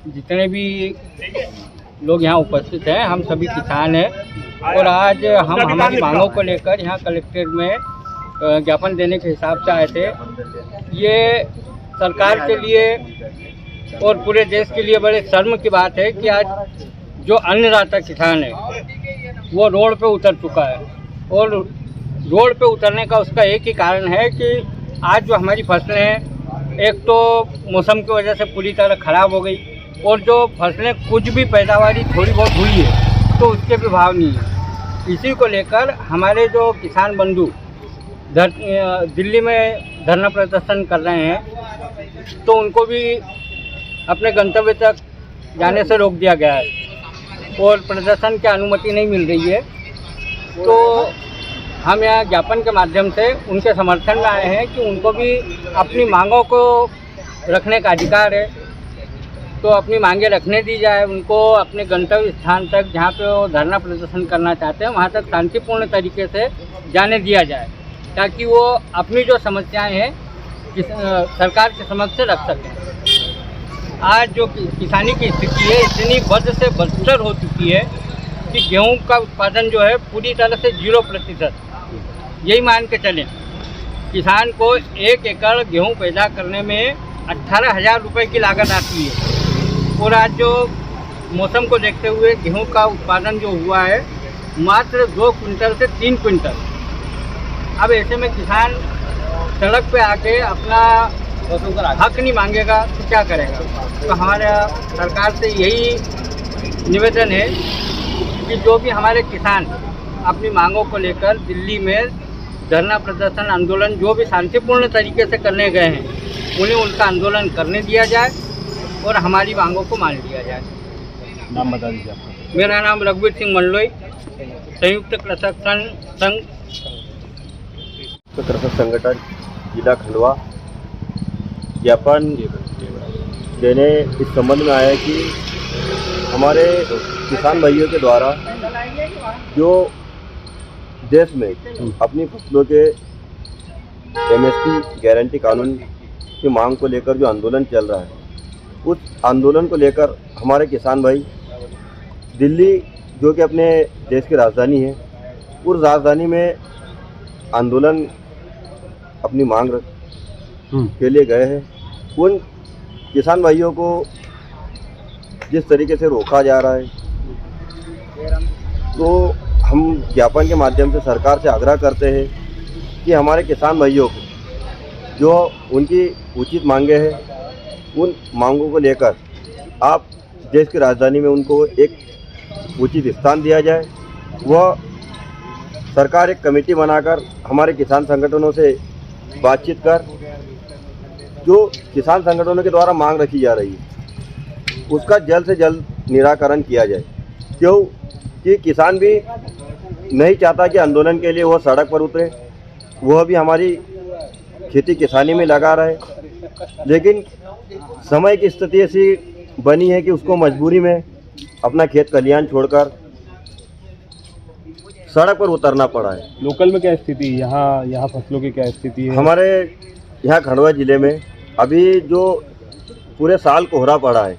जितने भी लोग यहाँ उपस्थित हैं, हम सभी किसान हैं और आज हम हमारी मांगों को लेकर यहाँ कलेक्ट्रेट में ज्ञापन देने के हिसाब से आए थे। ये सरकार के लिए और पूरे देश के लिए बड़े शर्म की बात है कि आज जो अन्नदाता किसान है वो रोड पे उतर चुका है और रोड पे उतरने का उसका एक ही कारण है कि आज जो हमारी फसलें हैं, एक तो मौसम की वजह से पूरी तरह ख़राब हो गई और जो फसलें कुछ भी पैदावारी थोड़ी बहुत हुई है तो उसके भी भाव नहीं है। इसी को लेकर हमारे जो किसान बंधु दिल्ली में धरना प्रदर्शन कर रहे हैं तो उनको भी अपने गंतव्य तक जाने से रोक दिया गया है और प्रदर्शन की अनुमति नहीं मिल रही है। तो हम यहाँ ज्ञापन के माध्यम से उनके समर्थन में आए हैं कि उनको भी अपनी मांगों को रखने का अधिकार है, तो अपनी मांगें रखने दी जाए, उनको अपने गंतव्य स्थान तक जहाँ पे वो धरना प्रदर्शन करना चाहते हैं वहाँ तक शांतिपूर्ण तरीके से जाने दिया जाए ताकि वो अपनी जो समस्याएं हैं सरकार के समक्ष रख सकें। आज जो किसानी की स्थिति है इतनी बद से बदतर हो चुकी है कि गेहूं का उत्पादन जो है पूरी तरह से 0%। यही मान के चलें, किसान को 1 एकड़ गेहूं पैदा करने में 18,000 रुपये की लागत आती है और आज जो मौसम को देखते हुए गेहूं का उत्पादन जो हुआ है मात्र 2 क्विंटल से 3 क्विंटल। अब ऐसे में किसान सड़क पे आके अपना हक नहीं मांगेगा तो क्या करेगा। तो हमारे सरकार से यही निवेदन है कि जो भी हमारे किसान अपनी मांगों को लेकर दिल्ली में धरना प्रदर्शन आंदोलन जो भी शांतिपूर्ण तरीके से करने गए हैं उन्हें उनका आंदोलन करने दिया जाए और हमारी मांगों को मान लिया जाए। नाम बता दीजिए आपका। मेरा नाम रघुवीर सिंह मंडलोई, संयुक्त कृषक संघ कृषक संगठन जिला खंडवा ज्ञापन देने इस संबंध में आया है कि हमारे किसान भाइयों के द्वारा जो देश में अपनी फसलों के एमएसपी गारंटी कानून की मांग को लेकर जो आंदोलन चल रहा है उस आंदोलन को लेकर हमारे किसान भाई दिल्ली जो कि अपने देश की राजधानी है उस राजधानी में आंदोलन अपनी मांग के लिए गए हैं। उन किसान भाइयों को जिस तरीके से रोका जा रहा है तो हम ज्ञापन के माध्यम से सरकार से आग्रह करते हैं कि हमारे किसान भाइयों को जो उनकी उचित मांगे हैं उन मांगों को लेकर आप देश की राजधानी में उनको एक उचित स्थान दिया जाए। वह सरकार एक कमेटी बनाकर हमारे किसान संगठनों से बातचीत कर जो किसान संगठनों के द्वारा मांग रखी जा रही है उसका जल्द से जल्द निराकरण किया जाए, क्योंकि किसान भी नहीं चाहता कि आंदोलन के लिए वह सड़क पर उतरे, वह भी हमारी खेती किसानी में लगा रहे, लेकिन समय की स्थिति ऐसी बनी है कि उसको मजबूरी में अपना खेत खलिहान छोड़कर सड़क पर उतरना पड़ा है। लोकल में क्या स्थिति है यहाँ फसलों की क्या स्थिति है? हमारे यहाँ खंडवा ज़िले में अभी जो पूरे साल कोहरा पड़ा है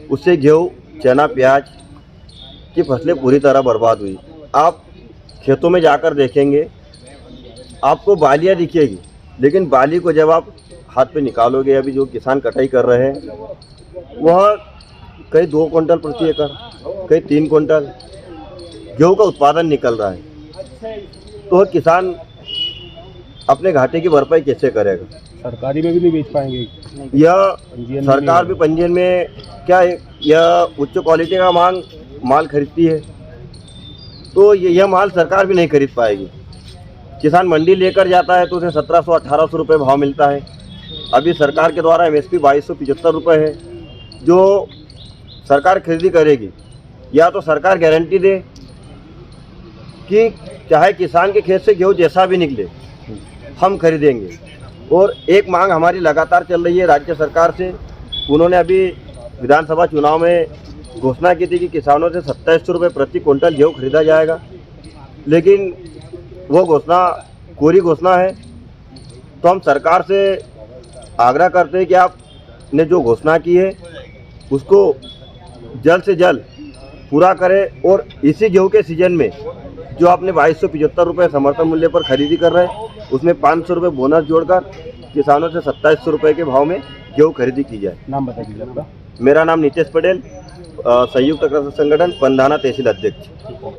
उससे गेहूँ, चना, प्याज की फसलें पूरी तरह बर्बाद हुई। आप खेतों में जाकर देखेंगे आपको बालियाँ दिखेगी, लेकिन बाली को जब आप हाथ पे निकालोगे, अभी जो किसान कटाई कर रहे हैं वह कहीं 2 क्विंटल प्रति एकड़, कहीं 3 क्विंटल गेहूँ का उत्पादन निकल रहा है, तो किसान अपने घाटे की भरपाई कैसे करेगा? सरकारी में भी नहीं बेच पाएंगे। यह सरकार भी पंजीयन में क्या है, यह उच्च क्वालिटी का माल खरीदती है तो यह माल सरकार भी नहीं खरीद पाएगी। किसान मंडी लेकर जाता है तो उसे 1700-1800 रुपये भाव मिलता है। अभी सरकार के द्वारा एमएसपी 2275 रुपये है जो सरकार खरीदी करेगी। या तो सरकार गारंटी दे कि चाहे किसान के खेत से गेहूँ जैसा भी निकले हम खरीदेंगे। और एक मांग हमारी लगातार चल रही है राज्य सरकार से। उन्होंने अभी विधानसभा चुनाव में घोषणा की थी कि किसानों से 2700 रुपये प्रति क्विंटल गेहूँ खरीदा जाएगा, लेकिन वो घोषणा कोरी घोषणा है। तो हम सरकार से आग्रह करते हैं कि आपने जो घोषणा की है उसको जल्द से जल्द पूरा करे और इसी गेहूं के सीजन में जो आपने 2275 रुपये समर्थन मूल्य पर खरीदी कर रहे हैं उसमें 500 रुपये बोनस जोड़कर किसानों से 2700 रुपये के भाव में गेहूं खरीदी की जाए। नाम बता दीजिए आपका। मेरा नाम नीतीश पटेल, संयुक्त कृषक संगठन पंधाना तहसील अध्यक्ष।